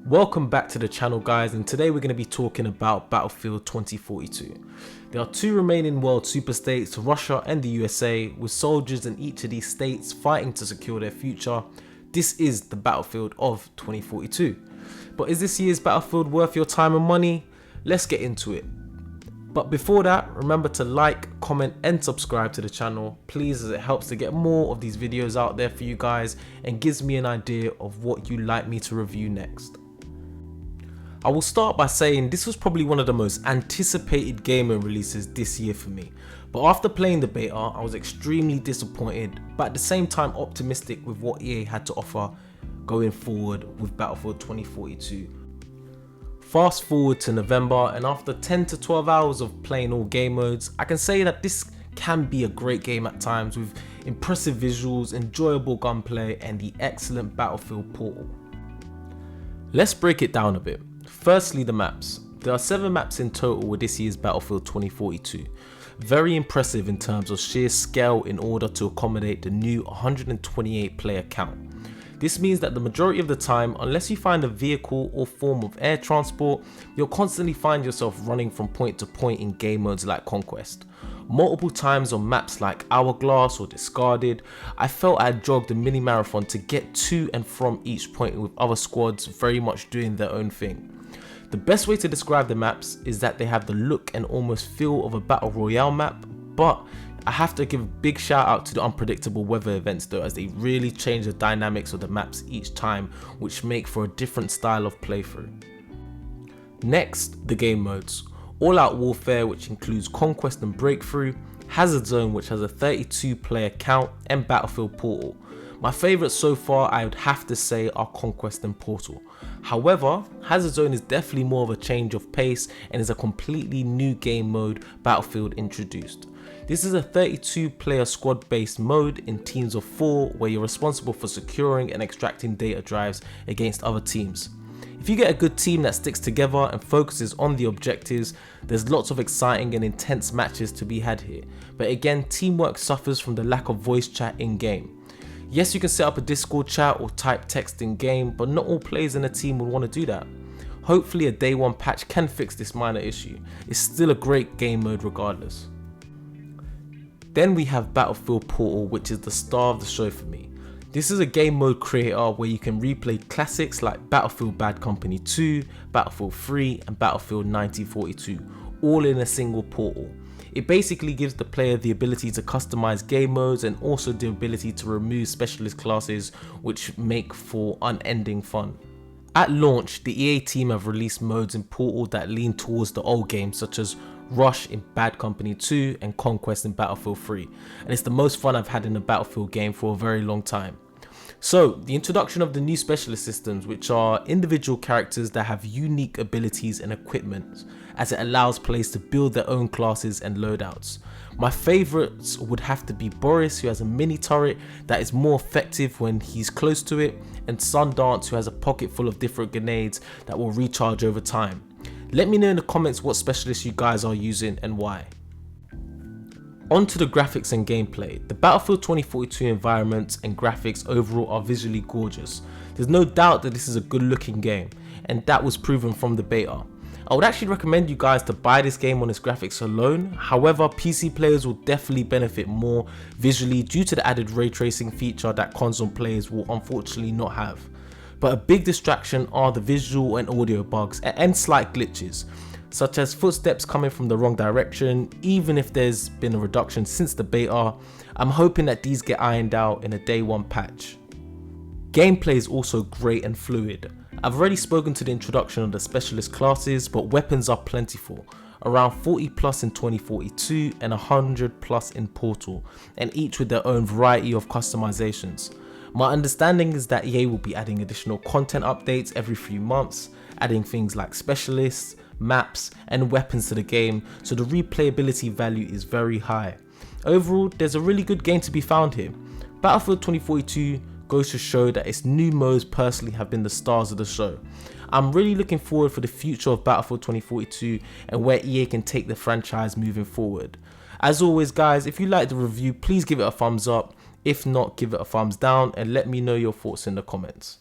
Welcome back to the channel, guys, and today we're going to be talking about Battlefield 2042. There are two remaining world superstates, Russia and the USA, with soldiers in each of these states fighting to secure their future. This is the Battlefield of 2042. But is this year's Battlefield worth your time and money? Let's get into it. But before that, remember to like, comment and subscribe to the channel, please, as it helps to get more of these videos out there for you guys and gives me an idea of what you'd like me to review next. I will start by saying this was probably one of the most anticipated gaming releases this year for me, but after playing the beta I was extremely disappointed, but at the same time optimistic with what EA had to offer going forward with Battlefield 2042. Fast forward to November, and after 10 to 12 hours of playing all game modes, I can say that this can be a great game at times with impressive visuals, enjoyable gunplay and the excellent Battlefield portal. Let's break it down a bit. Firstly, the maps. There are 7 maps in total with this year's Battlefield 2042. Very impressive in terms of sheer scale in order to accommodate the new 128 player count. This means that the majority of the time, unless you find a vehicle or form of air transport, you'll constantly find yourself running from point to point in game modes like Conquest. Multiple times on maps like Hourglass or Discarded, I felt I had jogged a mini marathon to get to and from each point, with other squads very much doing their own thing. The best way to describe the maps is that they have the look and almost feel of a battle royale map, but I have to give a big shout out to the unpredictable weather events though, as they really change the dynamics of the maps each time, which make for a different style of playthrough. Next, the game modes. All Out Warfare, which includes Conquest and Breakthrough, Hazard Zone, which has a 32 player count, and Battlefield Portal. My favourites so far, I would have to say, are Conquest and Portal. However, Hazard Zone is definitely more of a change of pace and is a completely new game mode Battlefield introduced. This is a 32 player squad based mode in teams of 4 where you're responsible for securing and extracting data drives against other teams. If you get a good team that sticks together and focuses on the objectives, there's lots of exciting and intense matches to be had here, but again, teamwork suffers from the lack of voice chat in game. Yes, you can set up a Discord chat or type text in game, but not all players in a team will want to do that. Hopefully a day one patch can fix this minor issue. It's still a great game mode regardless. Then we have Battlefield Portal, which is the star of the show for me. This is a game mode creator where you can replay classics like Battlefield Bad Company 2, Battlefield 3 and Battlefield 1942, all in a single portal. It basically gives the player the ability to customize game modes and also the ability to remove specialist classes, which make for unending fun. At launch, the EA team have released modes in Portal that lean towards the old games, such as Rush in Bad Company 2 and Conquest in Battlefield 3, and it's the most fun I've had in a Battlefield game for a very long time. So, the introduction of the new specialist systems, which are individual characters that have unique abilities and equipment, as it allows players to build their own classes and loadouts. My favourites would have to be Boris, who has a mini turret that is more effective when he's close to it, and Sundance, who has a pocket full of different grenades that will recharge over time. Let me know in the comments what specialists you guys are using and why. On to the graphics and gameplay. The Battlefield 2042 environments and graphics overall are visually gorgeous. There's no doubt that this is a good looking game, and that was proven from the beta. I would actually recommend you guys to buy this game on its graphics alone. However, PC players will definitely benefit more visually due to the added ray tracing feature that console players will unfortunately not have. But a big distraction are the visual and audio bugs and slight glitches, such as footsteps coming from the wrong direction. Even if there's been a reduction since the beta, I'm hoping that these get ironed out in a day one patch. Gameplay is also great and fluid. I've already spoken to the introduction of the specialist classes, but weapons are plentiful, around 40 plus in 2042 and 100 plus in Portal, and each with their own variety of customizations. My understanding is that EA will be adding additional content updates every few months, adding things like specialists, maps and weapons to the game, so the replayability value is very high. Overall, there's a really good game to be found here. Battlefield 2042 goes to show that its new modes personally have been the stars of the show. I'm really looking forward for the future of Battlefield 2042 and where EA can take the franchise moving forward. As always guys, if you liked the review, please give it a thumbs up. If not, give it a thumbs down and let me know your thoughts in the comments.